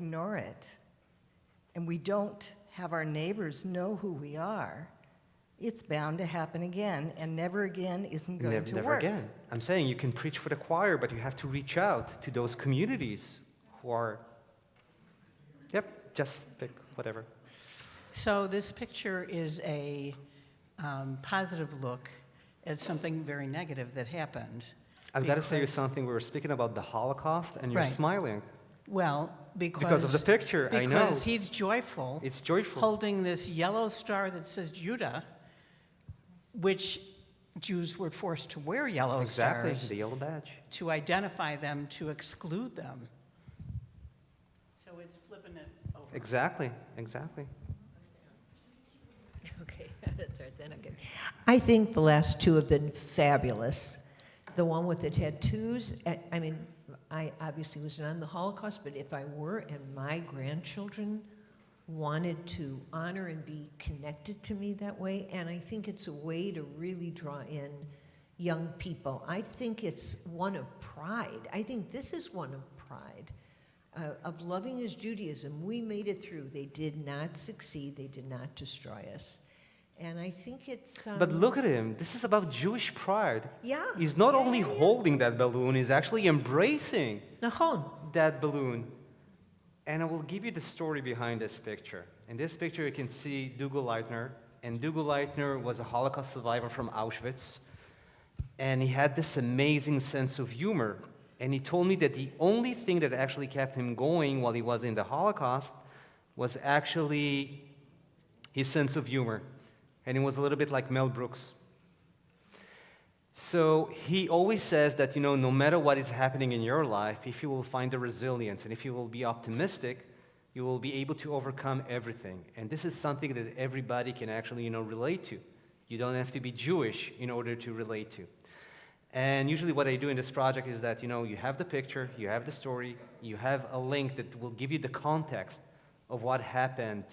ignore it, and we don't have our neighbors know who we are, it's bound to happen again, and never again isn't going to Never work. again. I'm saying you can preach for the choir, but you have to reach out to those communities who are, just pick whatever. So this picture is a positive look at something very negative that happened. I've got to say you because- something. We were speaking about the Holocaust, and you're Right. smiling. Well, Because of the picture, I know. Because he's joyful. It's joyful. Holding this yellow star that says Judah, which Jews were forced to wear yellow Exactly, stars the yellow badge. to identify them, to exclude them. So it's flipping it over. Exactly. Okay, that's right, then okay. I think the last two have been fabulous. The one with the tattoos, I mean, I obviously was not in the Holocaust, but if I were and my grandchildren wanted to honor and be connected to me that way, and I think it's a way to really draw in young people. I think it's one of pride. I think this is one of pride. Of loving as Judaism. We made it through. They did not succeed. They did not destroy us. And I think it's... But look at him. This is about Jewish pride. Yeah. He's not Yeah, only yeah, yeah. holding that balloon, he's actually embracing Nahon. that balloon. And I will give you the story behind this picture. In this picture, you can see Dougal Leitner. And Dougal Leitner was a Holocaust survivor from Auschwitz. And he had this amazing sense of humor. And he told me that the only thing that actually kept him going while he was in the Holocaust was actually his sense of humor. And he was a little bit like Mel Brooks. So he always says that, no matter what is happening in your life, if you will find the resilience and if you will be optimistic, you will be able to overcome everything. And this is something that everybody can actually, relate to. You don't have to be Jewish in order to relate to. And usually what I do in this project is that, you have the picture, you have the story, you have a link that will give you the context of what happened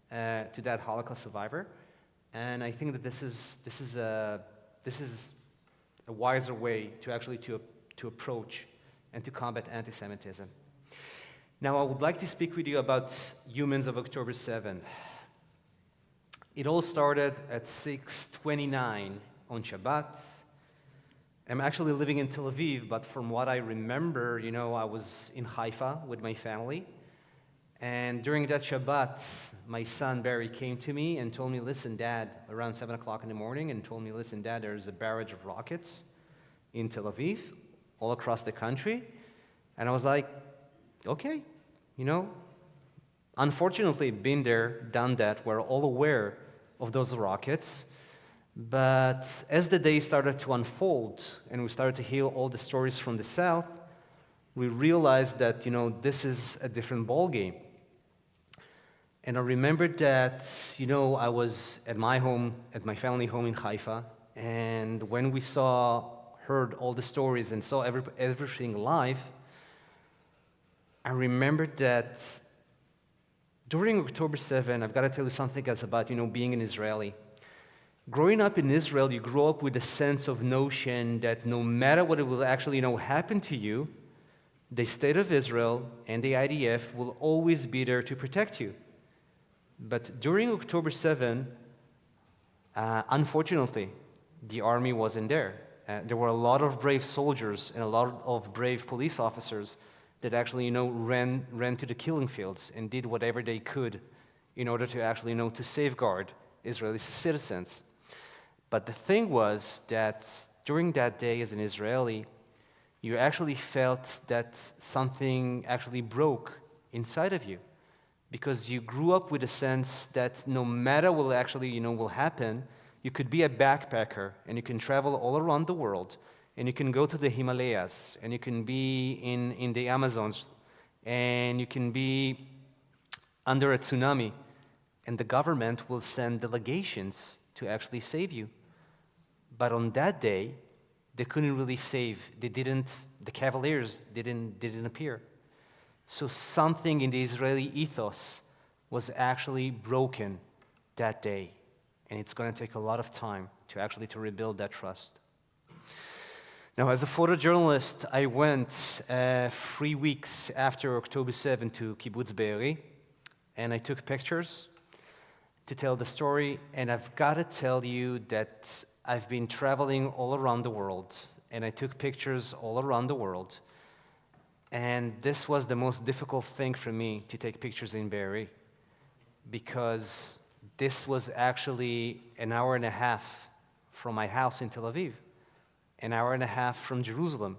to that Holocaust survivor. And I think that this is a wiser way to actually to approach and to combat anti-Semitism. Now, I would like to speak with you about Humans of October 7. It all started at 6:29 on Shabbat. I'm actually living in Tel Aviv, but from what I remember, I was in Haifa with my family. And during that Shabbat, my son Barry came to me and told me, listen, Dad, around 7 o'clock in the morning, and told me, listen, Dad, there's a barrage of rockets in Tel Aviv, all across the country. And I was like, okay, unfortunately, been there, done that, we're all aware of those rockets. But as the day started to unfold and we started to hear all the stories from the south, we realized that, this is a different ballgame. And I remembered that, I was at my home, at my family home in Haifa, and when we heard all the stories and saw everything live, I remembered that during October 7, I've got to tell you something else about, being an Israeli. Growing up in Israel, you grow up with a sense of notion that no matter what it will actually, happen to you, the State of Israel and the IDF will always be there to protect you. But during October 7, unfortunately, the army wasn't there. There were a lot of brave soldiers and a lot of brave police officers that actually, ran to the killing fields and did whatever they could in order to actually, to safeguard Israeli citizens. But the thing was that during that day as an Israeli, you actually felt that something actually broke inside of you, because you grew up with a sense that no matter what actually, will happen, you could be a backpacker and you can travel all around the world and you can go to the Himalayas and you can be in the Amazons and you can be under a tsunami and the government will send delegations to actually save you. But on that day, they couldn't really save. The Cavaliers didn't appear. So something in the Israeli ethos was actually broken that day. And it's going to take a lot of time to rebuild that trust. Now, as a photojournalist, I went 3 weeks after October 7 to Kibbutz Be'eri, and I took pictures to tell the story. And I've got to tell you that I've been traveling all around the world, and I took pictures all around the world. And this was the most difficult thing for me to take pictures in Be'eri, because this was actually an hour and a half from my house in Tel Aviv, an hour and a half from Jerusalem.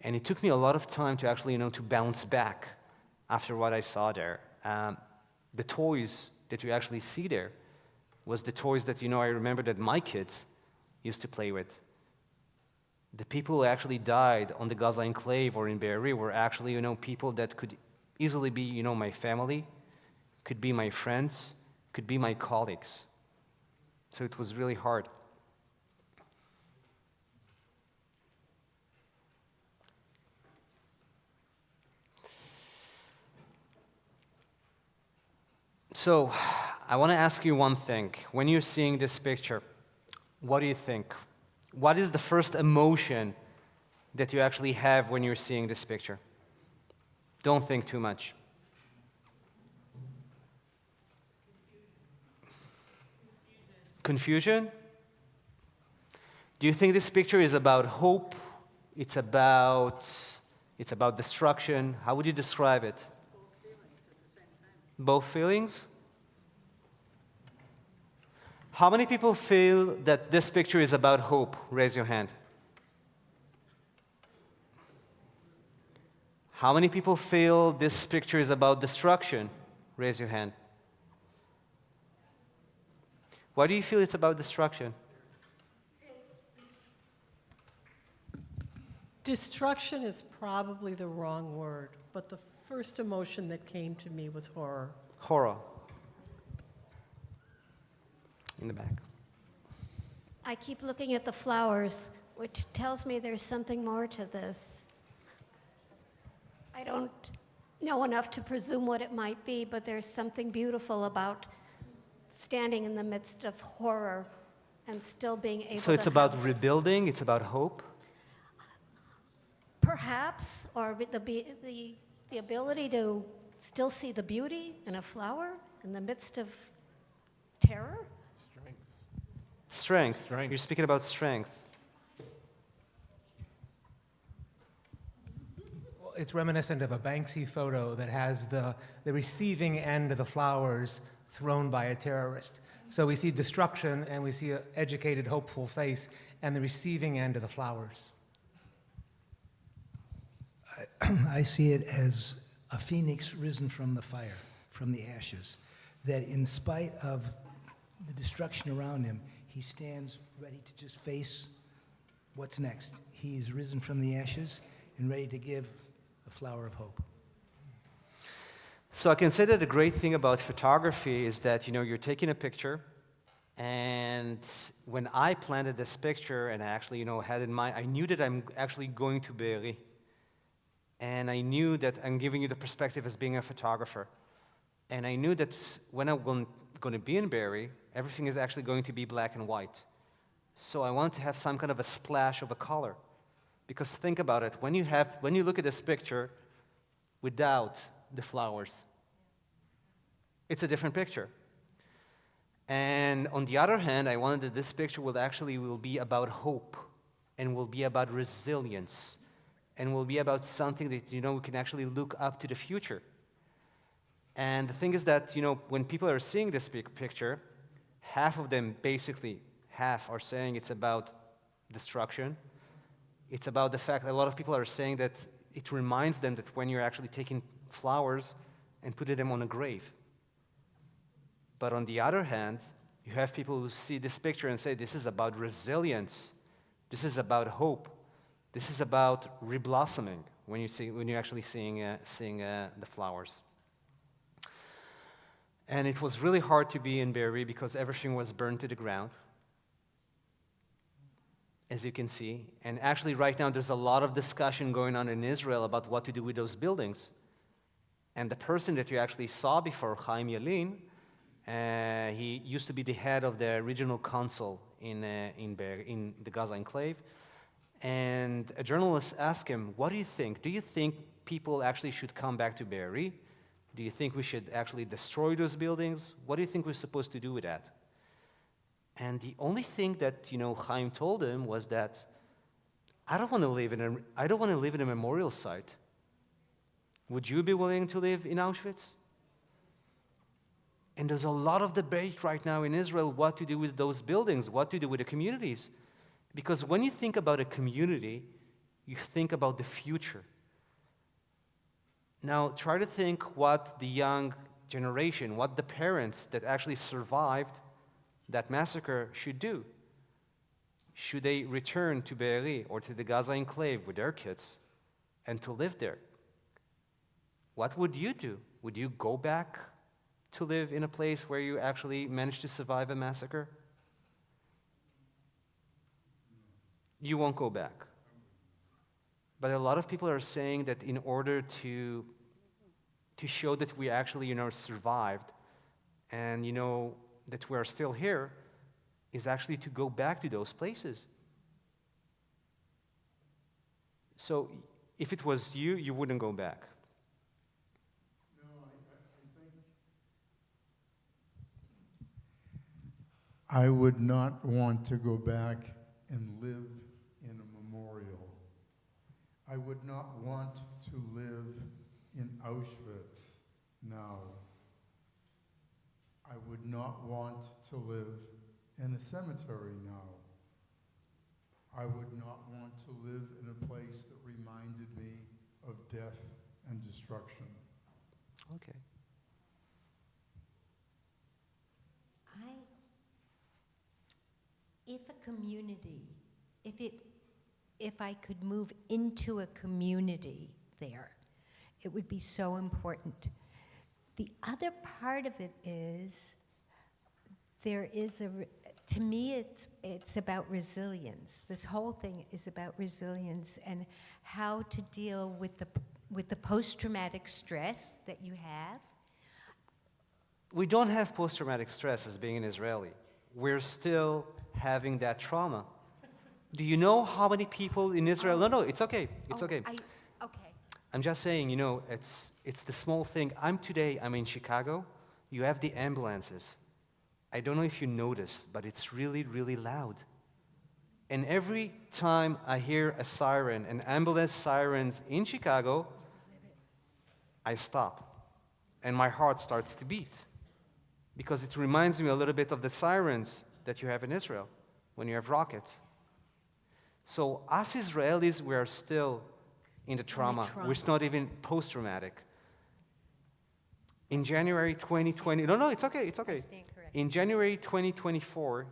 And it took me a lot of time to actually, to bounce back after what I saw there. The toys that you actually see there was the toys that, I remember that my kids used to play with. The people who actually died on the Gaza enclave or in Be'eri were actually, people that could easily be, my family, could be my friends, could be my colleagues. So it was really hard. So I want to ask you one thing. When you're seeing this picture, what do you think? What is the first emotion that you actually have when you're seeing this picture? Don't think too much. Confusion? Do you think this picture is about hope? It's about destruction? How would you describe it? Both feelings? How many people feel that this picture is about hope? Raise your hand. How many people feel this picture is about destruction? Raise your hand. Why do you feel it's about destruction? Destruction is probably the wrong word, but the first emotion that came to me was horror. Horror. In the back. I keep looking at the flowers, which tells me there's something more to this. I don't know enough to presume what it might be, but there's something beautiful about standing in the midst of horror and still being able to. So it's about rebuilding, it's about hope? Perhaps, or the ability to still see the beauty in a flower in the midst of terror? Strength. You're speaking about strength. Well, it's reminiscent of a Banksy photo that has the receiving end of the flowers thrown by a terrorist. So we see destruction and we see an educated, hopeful face and the receiving end of the flowers. I see it as a phoenix risen from the fire, from the ashes, that in spite of the destruction around him, he stands ready to just face what's next. He's risen from the ashes and ready to give a flower of hope. So I can say that the great thing about photography is that, you're taking a picture, and when I planted this picture and I actually, had in mind, I knew that I'm actually going to Be'eri. And I knew that I'm giving you the perspective as being a photographer. And I knew that when I'm going to be in Be'eri, everything is actually going to be black and white. So I wanted to have some kind of a splash of a color. Because think about it, when you look at this picture without the flowers, it's a different picture. And on the other hand, I wanted that this picture will be about hope, and will be about resilience, and will be about something that, we can actually look up to the future. And the thing is that, when people are seeing this picture, half of them, basically, half are saying it's about destruction. It's about the fact that a lot of people are saying that it reminds them that when you're actually taking flowers and putting them on a grave. But on the other hand, you have people who see this picture and say, this is about resilience. This is about hope. This is about reblossoming when you're actually seeing the flowers. And it was really hard to be in Be'eri because everything was burned to the ground, as you can see. And actually right now there's a lot of discussion going on in Israel about what to do with those buildings. And the person that you actually saw before, Chaim Yalin, he used to be the head of the regional council in the Gaza enclave. And a journalist asked him, what do you think? Do you think people actually should come back to Be'eri? Do you think we should actually destroy those buildings? What do you think we're supposed to do with that? And the only thing that, Chaim told him was that, I don't want to live in a memorial site. Would you be willing to live in Auschwitz? And there's a lot of debate right now in Israel what to do with those buildings, what to do with the communities. Because when you think about a community, you think about the future. Now, try to think what the young generation, what the parents that actually survived that massacre should do. Should they return to Be'eri or to the Gaza enclave with their kids and to live there? What would you do? Would you go back to live in a place where you actually managed to survive a massacre? You won't go back. But a lot of people are saying that in order to show that we actually, survived and, that we are still here, is actually to go back to those places. So if it was you, you wouldn't go back. No, I think I would not want to go back and live in a memorial. I would not want to live in Auschwitz now. I would not want to live in a cemetery now. I would not want to live in a place that reminded me of death and destruction. Okay. If a community, if I could move into a community there, it would be so important. The other part of it is, to me, it's about resilience. This whole thing is about resilience and how to deal with the post-traumatic stress that you have. We don't have post-traumatic stress as being an Israeli. We're still having that trauma. Do you know how many people in Israel? No, it's okay. It's okay. Okay. I'm just saying, it's the small thing. I'm in Chicago. You have the ambulances. I don't know if you noticed, but it's really, really loud. And every time I hear a siren, an ambulance sirens in Chicago, I stop. And my heart starts to beat. Because it reminds me a little bit of the sirens that you have in Israel when you have rockets. So us Israelis, we are still in the trauma. It's not even post-traumatic. In January 2020, no, it's okay. In January 2024,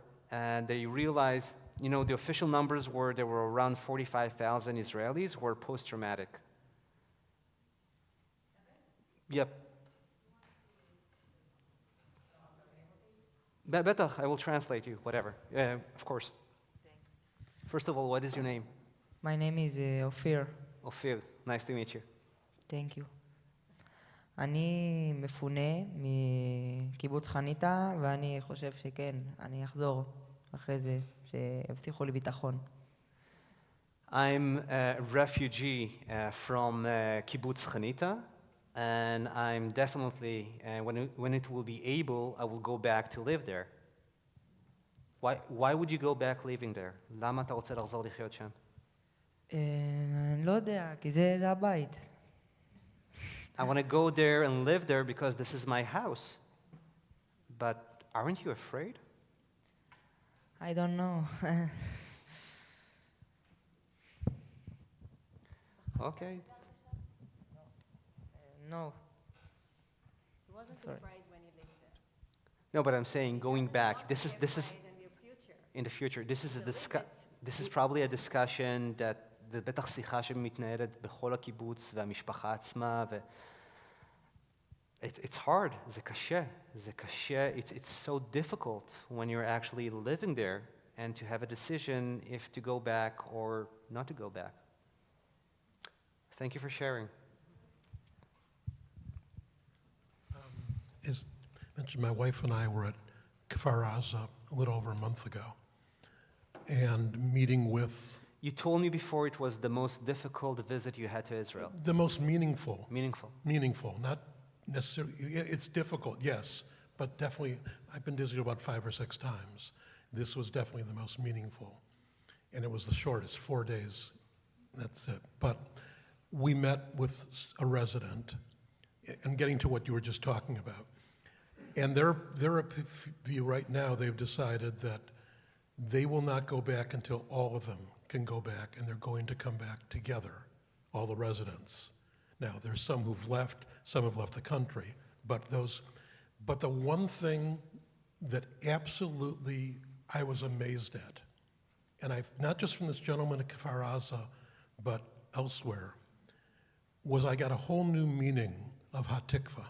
they realized, the official numbers were there were around 45,000 Israelis who were post-traumatic. Yep. Betach, I will translate you, whatever. Of course. Thanks. First of all, what is your name? My name is Ophir. Ophir, nice to meet you. Thank you. אני מפונה מקיבוץ חניתה, ואני חושב שכן, אני אחזור אחרי זה, שהבטיחו לי ביטחון. I'm a refugee from Kibbutz Chanita, and I'm definitely, when it will be able, I will go back to live there. Why would you go back living there? למה אתה רוצה לחזור לחיות שם? אני לא יודע, כי זה הבית. I want to go there and live there because this is my house. But aren't you afraid? I don't know. Okay. No. He wasn't Sorry. afraid when he lived there. No, but I'm saying going back. This is In the future. in the future. This is probably a discussion that זה בטח שיחה שמתנהלת בכל הקיבוץ והמשפחה עצמה. It's hard, זה קשה. It's so difficult when you're actually living there and to have a decision if to go back or not to go back. Thank you for sharing. As mentioned, my wife and I were at Kfar Aza a little over a month ago, and meeting with You told me before it was the most difficult visit you had to Israel. The most meaningful. Meaningful. Meaningful, not necessarily, it's difficult, yes, but definitely, I've been to Israel about 5 or 6 times. This was definitely the most meaningful. And it was the shortest, 4 days, that's it. But we met with a resident, and getting to what you were just talking about. And their view right now, they've decided that they will not go back until all of them can go back, and they're going to come back together, all the residents. Now, there's some who've left, some have left the country, but the one thing that absolutely I was amazed at, and I've, not just from this gentleman at Kfar Aza, but elsewhere, was I got a whole new meaning of Hatikva.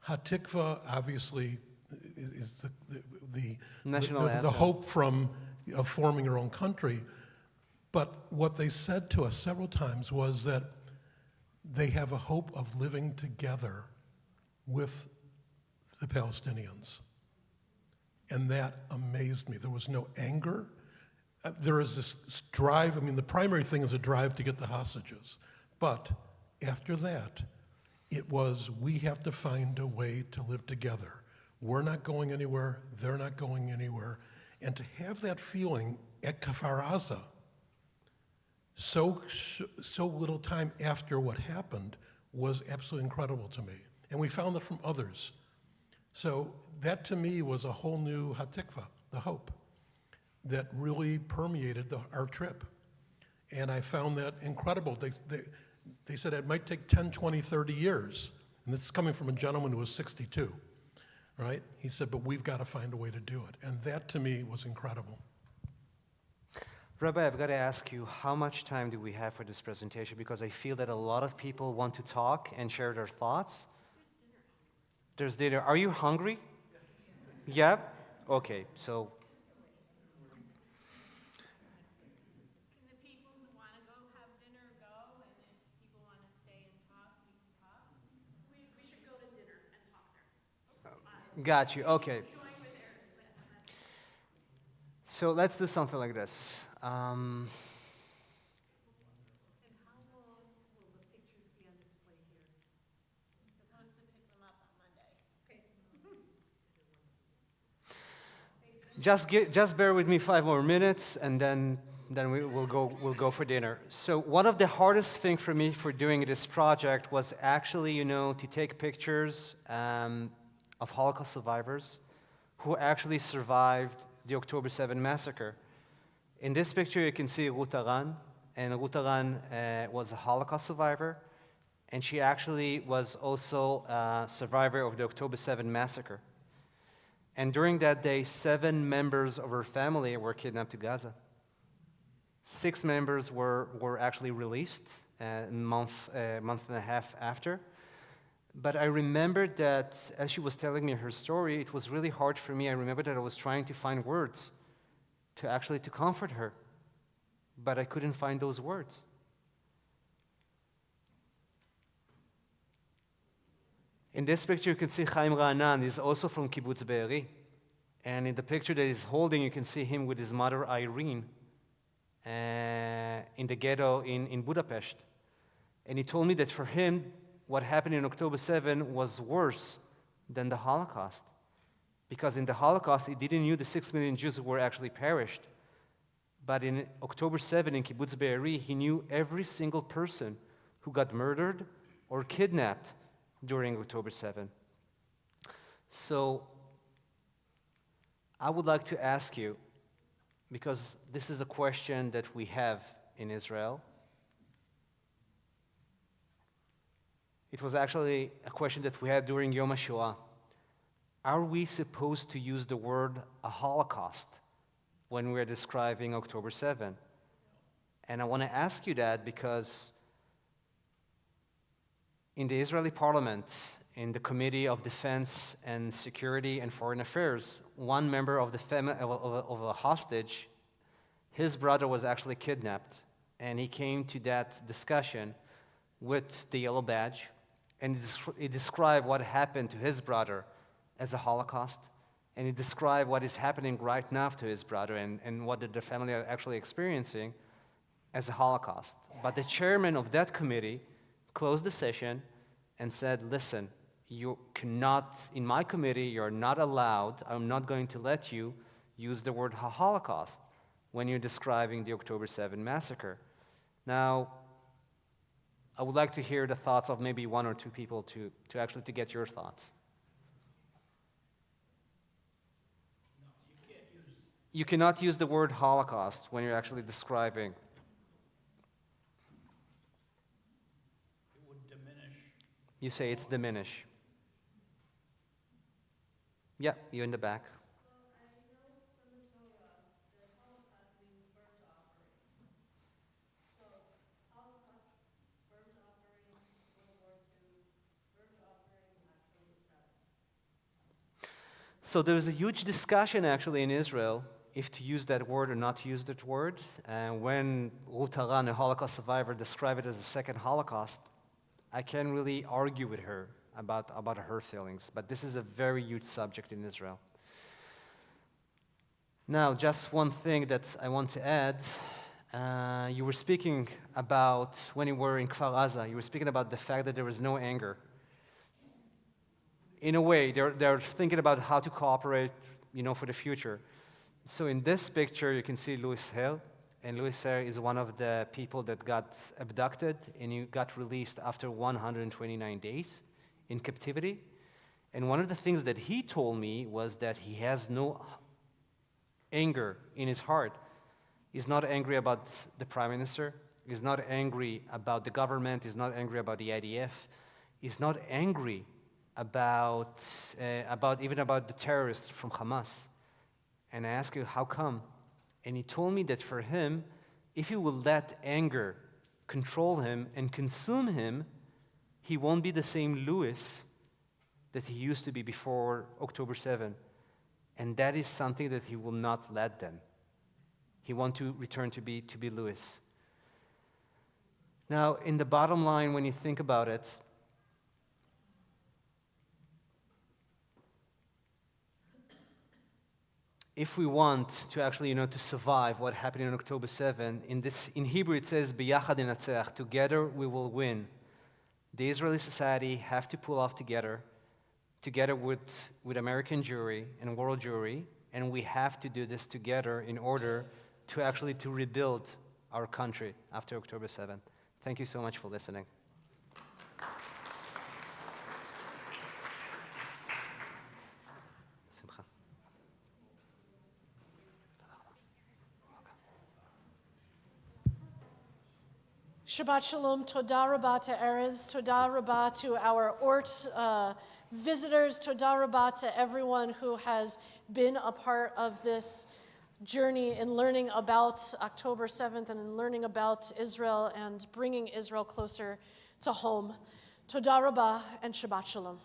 Hatikva, obviously, is National the anthem. hope of forming your own country. But what they said to us several times was that they have a hope of living together with the Palestinians. And that amazed me. There was no anger. There is this drive. I mean, the primary thing is a drive to get the hostages. But after that, it was, we have to find a way to live together. We're not going anywhere. They're not going anywhere. And to have that feeling at Kfar Aza, so little time after what happened, was absolutely incredible to me. And we found that from others. So that to me was a whole new hatikva, the hope, that really permeated our trip. And I found that incredible. They said it might take 10, 20, 30 years. And this is coming from a gentleman who was 62, right? He said, but we've got to find a way to do it. And that to me was incredible. Rabbi, I've got to ask you, how much time do we have for this presentation? Because I feel that a lot of people want to talk and share their thoughts. There's dinner. Are you hungry? Yeah? Okay, so. Can the people who want to go have dinner go, and if people want to stay and talk, we can talk? We should go to dinner and talk there. Got you, okay. So let's do something like this. And how long will the pictures be on display here? I'm supposed to pick them up on Monday. Okay. Just bear with me 5 more minutes, and then we'll go for dinner. So one of the hardest things for me for doing this project was actually, to take pictures of Holocaust survivors who actually survived the October 7 massacre. In this picture, you can see Ruth Aran, and Ruth Aran was a Holocaust survivor, and she actually was also a survivor of the October 7 massacre. And during that day, 7 members of her family were kidnapped to Gaza. 6 members were actually released a month and a half after. But I remembered that as she was telling me her story, it was really hard for me. I remember that I was trying to find words to comfort her, but I couldn't find those words. In this picture, you can see Chaim Ra'anan. He's also from Kibbutz Be'eri. And in the picture that he's holding, you can see him with his mother, Irene, in the ghetto in Budapest. And he told me that for him, what happened in October 7 was worse than the Holocaust. Because in the Holocaust, he didn't know the 6 million Jews who were actually perished. But in October 7 in Kibbutz Be'eri, he knew every single person who got murdered or kidnapped during October 7. So I would like to ask you, because this is a question that we have in Israel. It was actually a question that we had during Yom HaShoah. Are we supposed to use the word a Holocaust when we're describing October 7? And I want to ask you that because in the Israeli parliament, in the Committee of Defense and Security and Foreign Affairs, one member of the family of a hostage, his brother was actually kidnapped, and he came to that discussion with the yellow badge, and he described what happened to his brother as a Holocaust. And he described what is happening right now to his brother and what the family are actually experiencing as a Holocaust. But the chairman of that committee closed the session and said, listen, you cannot, in my committee, you're not allowed, I'm not going to let you use the word Holocaust when you're describing the October 7 massacre. Now, I would like to hear the thoughts of maybe one or two people to get your thoughts. You cannot use the word Holocaust when you're actually describing. It would diminish. You say it's diminish. Yeah, you in the back. So there was a huge discussion actually in Israel if to use that word or not to use that word. And when Ruth Haran, a Holocaust survivor, described it as a second Holocaust, I can't really argue with her about her feelings. But this is a very huge subject in Israel. Now, just one thing that I want to add. You were speaking about, when you were in Kfar Aza, you were speaking about the fact that there was no anger. In a way, they're thinking about how to cooperate, for the future. So in this picture, you can see Louis Hale, and Louis Hale is one of the people that got abducted, and he got released after 129 days in captivity. And one of the things that he told me was that he has no anger in his heart. He's not angry about the prime minister. He's not angry about the government. He's not angry about the IDF. He's not angry about the terrorists from Hamas. And I asked him, how come? And he told me that for him, if he will let anger control him and consume him, he won't be the same Louis that he used to be before October 7. And that is something that he will not let them. He wants to return to be Louis. Now, in the bottom line, when you think about it, if we want to actually, to survive what happened on October 7, in Hebrew it says, "Biyachad ninatzach," together we will win. The Israeli society have to pull off together with American Jewry and world Jewry, and we have to do this together in order to rebuild our country after October 7th. Thank you so much for listening. Shabbat Shalom, Toda Rabah to Erez, Toda Rabah to our Ort visitors, Toda Rabah to everyone who has been a part of this journey in learning about October 7th and in learning about Israel and bringing Israel closer to home. Toda Rabah and Shabbat Shalom.